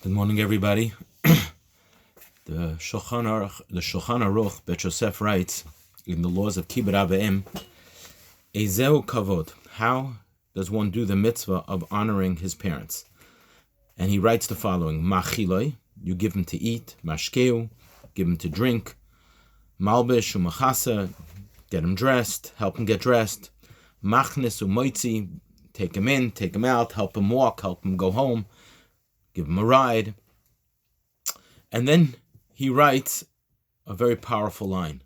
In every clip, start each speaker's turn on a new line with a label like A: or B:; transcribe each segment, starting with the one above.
A: Good morning, everybody. The Shulchan Aruch, Bet Yosef writes in the laws of Kibbud Av V'Em, Ezeu Kavod. How does one do the mitzvah of honoring his parents? And he writes the following: Machiloi, you give him to eat; Mashkeu, give him to drink; Malbish u'Machasa, get him dressed, help him get dressed; Machnis u'Moitzi, take him in, take him out, help him walk, help him go home, give him a ride. And then he writes a very powerful line: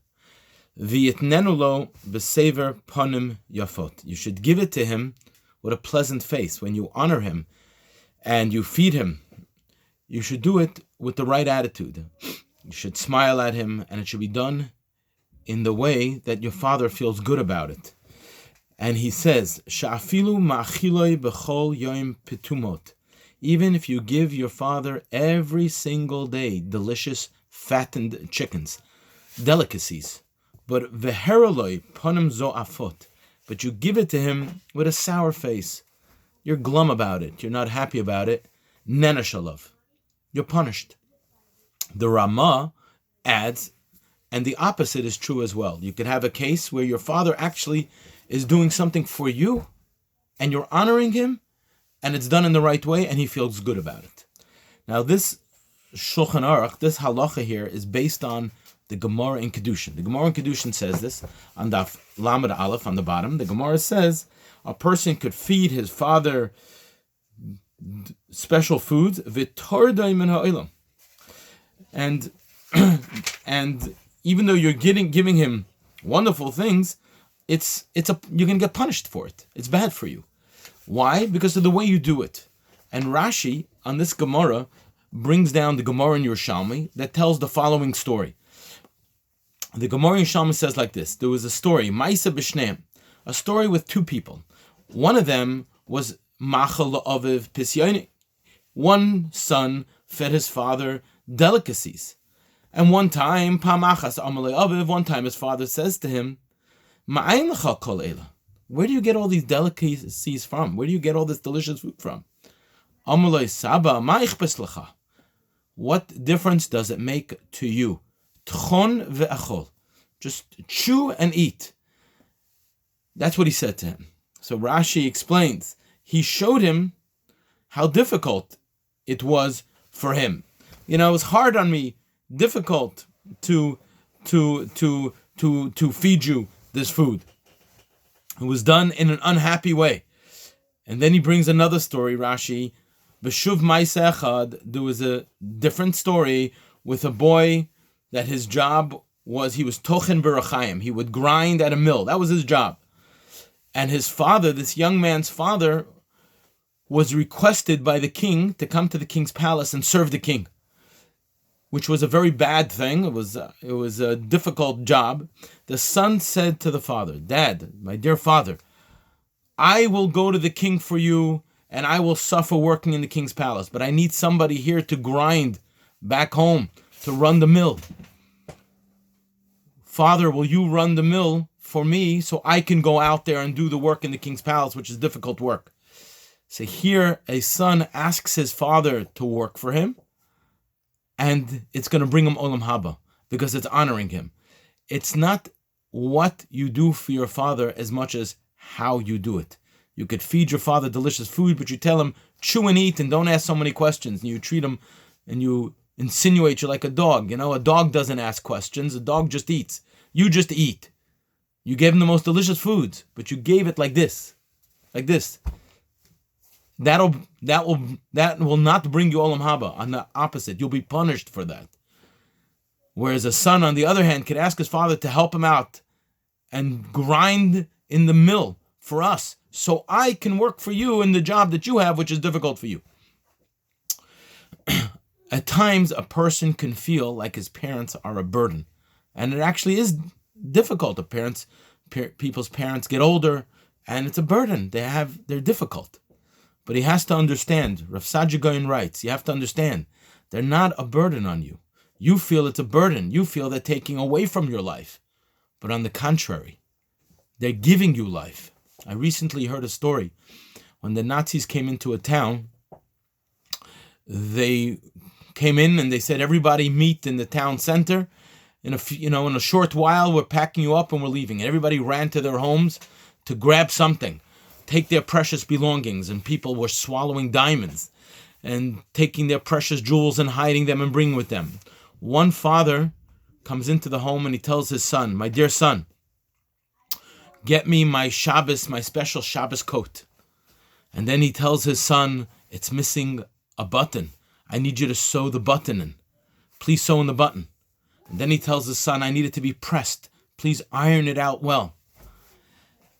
A: V'yitnenu lo b'sever panim yafot. You should give it to him with a pleasant face. When you honor him and you feed him, you should do it with the right attitude. You should smile at him, and it should be done in the way that your father feels good about it. And he says, Sha'afilu ma'achiloi b'chol yoim pitumot. Even if you give your father every single day delicious fattened chickens, delicacies, but veheroloi panim zo'afot, but you give it to him with a sour face, you're glum about it, you're not happy about it, nenashalav, you're punished. The Ramah adds, and the opposite is true as well. You could have a case where your father actually is doing something for you, and you're honoring him, and it's done in the right way, and he feels good about it. Now, this Shulchan Aruch, this halacha here, is based on the Gemara in Kedushin. The Gemara in Kedushin says this on Daf Lamed Aleph on the bottom. The Gemara says a person could feed his father special foods, v'tordai min ha'olam, and even though you're giving him wonderful things, you can get punished for it. It's bad for you. Why? Because of the way you do it. And Rashi, on this Gemara, brings down the Gemara in Yerushalmi that tells the following story. The Gemara in Yerushalmi says like this: there was a story, Ma'isa b'shneim, a story with two people. One of them was Machal Aviv Pisyoni. One son fed his father delicacies. And one time, Pamachas Amalei Aviv, one time his father says to him, Ma'ayin lecha kol eila? Where do you get all these delicacies from? Where do you get all this delicious food from? Amalei Saba, ma ichpes lecha? What difference does it make to you? Tchon ve'achol. Just chew and eat. That's what he said to him. So Rashi explains, he showed him how difficult it was for him. You know, it was hard on me, difficult to feed you this food. It was done in an unhappy way. And then he brings another story, Rashi. B'shuv ma'aseh echad, there was a different story with a boy that his job was, he was tochen b'rachayim. He would grind at a mill. That was his job. And his father, this young man's father, was requested by the king to come to the king's palace and serve the king, which was a very bad thing. It was a difficult job. The son said to the father, Dad, my dear father, I will go to the king for you, and I will suffer working in the king's palace, but I need somebody here to grind back home, to run the mill. Father, will you run the mill for me so I can go out there and do the work in the king's palace, which is difficult work? So here a son asks his father to work for him, and it's going to bring him olam haba, because it's honoring him. It's not what you do for your father as much as how you do it. You could feed your father delicious food, but you tell him, chew and eat and don't ask so many questions. And you treat him and you insinuate you're like a dog. You know, a dog doesn't ask questions. A dog just eats. You just eat. You gave him the most delicious foods, but you gave it like this. Like this. That will not bring you olam haba. On the opposite, you'll be punished for that. Whereas a son, on the other hand, could ask his father to help him out and grind in the mill for us, so I can work for you in the job that you have, which is difficult for you. At times, a person can feel like his parents are a burden, and it actually is difficult. People's parents get older, and it's a burden. They're difficult. But he has to understand, Rav Saadia Gaon writes, you have to understand, they're not a burden on you. You feel it's a burden. You feel they're taking away from your life. But on the contrary, they're giving you life. I recently heard a story. When the Nazis came into a town, they came in and they said, everybody meet in the town center. In a short while, we're packing you up and we're leaving. And everybody ran to their homes to grab something, take their precious belongings. And people were swallowing diamonds and taking their precious jewels and hiding them and bringing with them. One father comes into the home and he tells his son, my dear son, get me my Shabbos, my special Shabbos coat. And then he tells his son, it's missing a button. I need you to sew the button in. Please sew in the button. And then he tells his son, I need it to be pressed. Please iron it out well.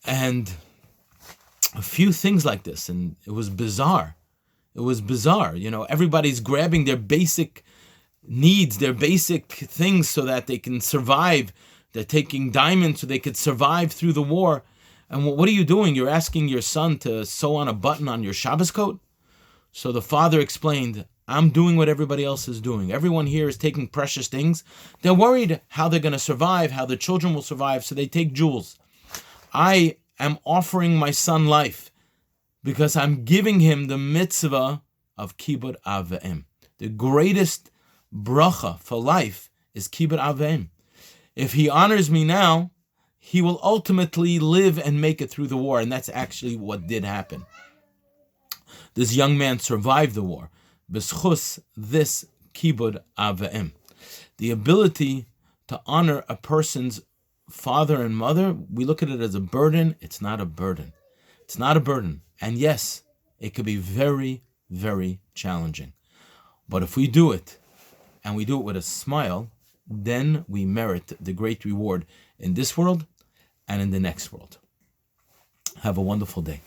A: And a few things like this. And it was bizarre. It was bizarre. Everybody's grabbing their basic needs, their basic things so that they can survive. They're taking diamonds so they could survive through the war. And what are you doing? You're asking your son to sew on a button on your Shabbos coat? So the father explained, I'm doing what everybody else is doing. Everyone here is taking precious things. They're worried how they're going to survive, how the children will survive, so they take jewels. I am offering my son life because I'm giving him the mitzvah of Kibbud Av V'Em. The greatest bracha for life is Kibbud Av V'Em. If he honors me now, he will ultimately live and make it through the war. And that's actually what did happen. This young man survived the war. B'schus this Kibbud Av V'Em. The ability to honor a person's father and mother, we look at it as a burden. It's not a burden. It's not a burden. And yes, it could be very, very challenging. But if we do it, and we do it with a smile, then we merit the great reward in this world and in the next world. Have a wonderful day.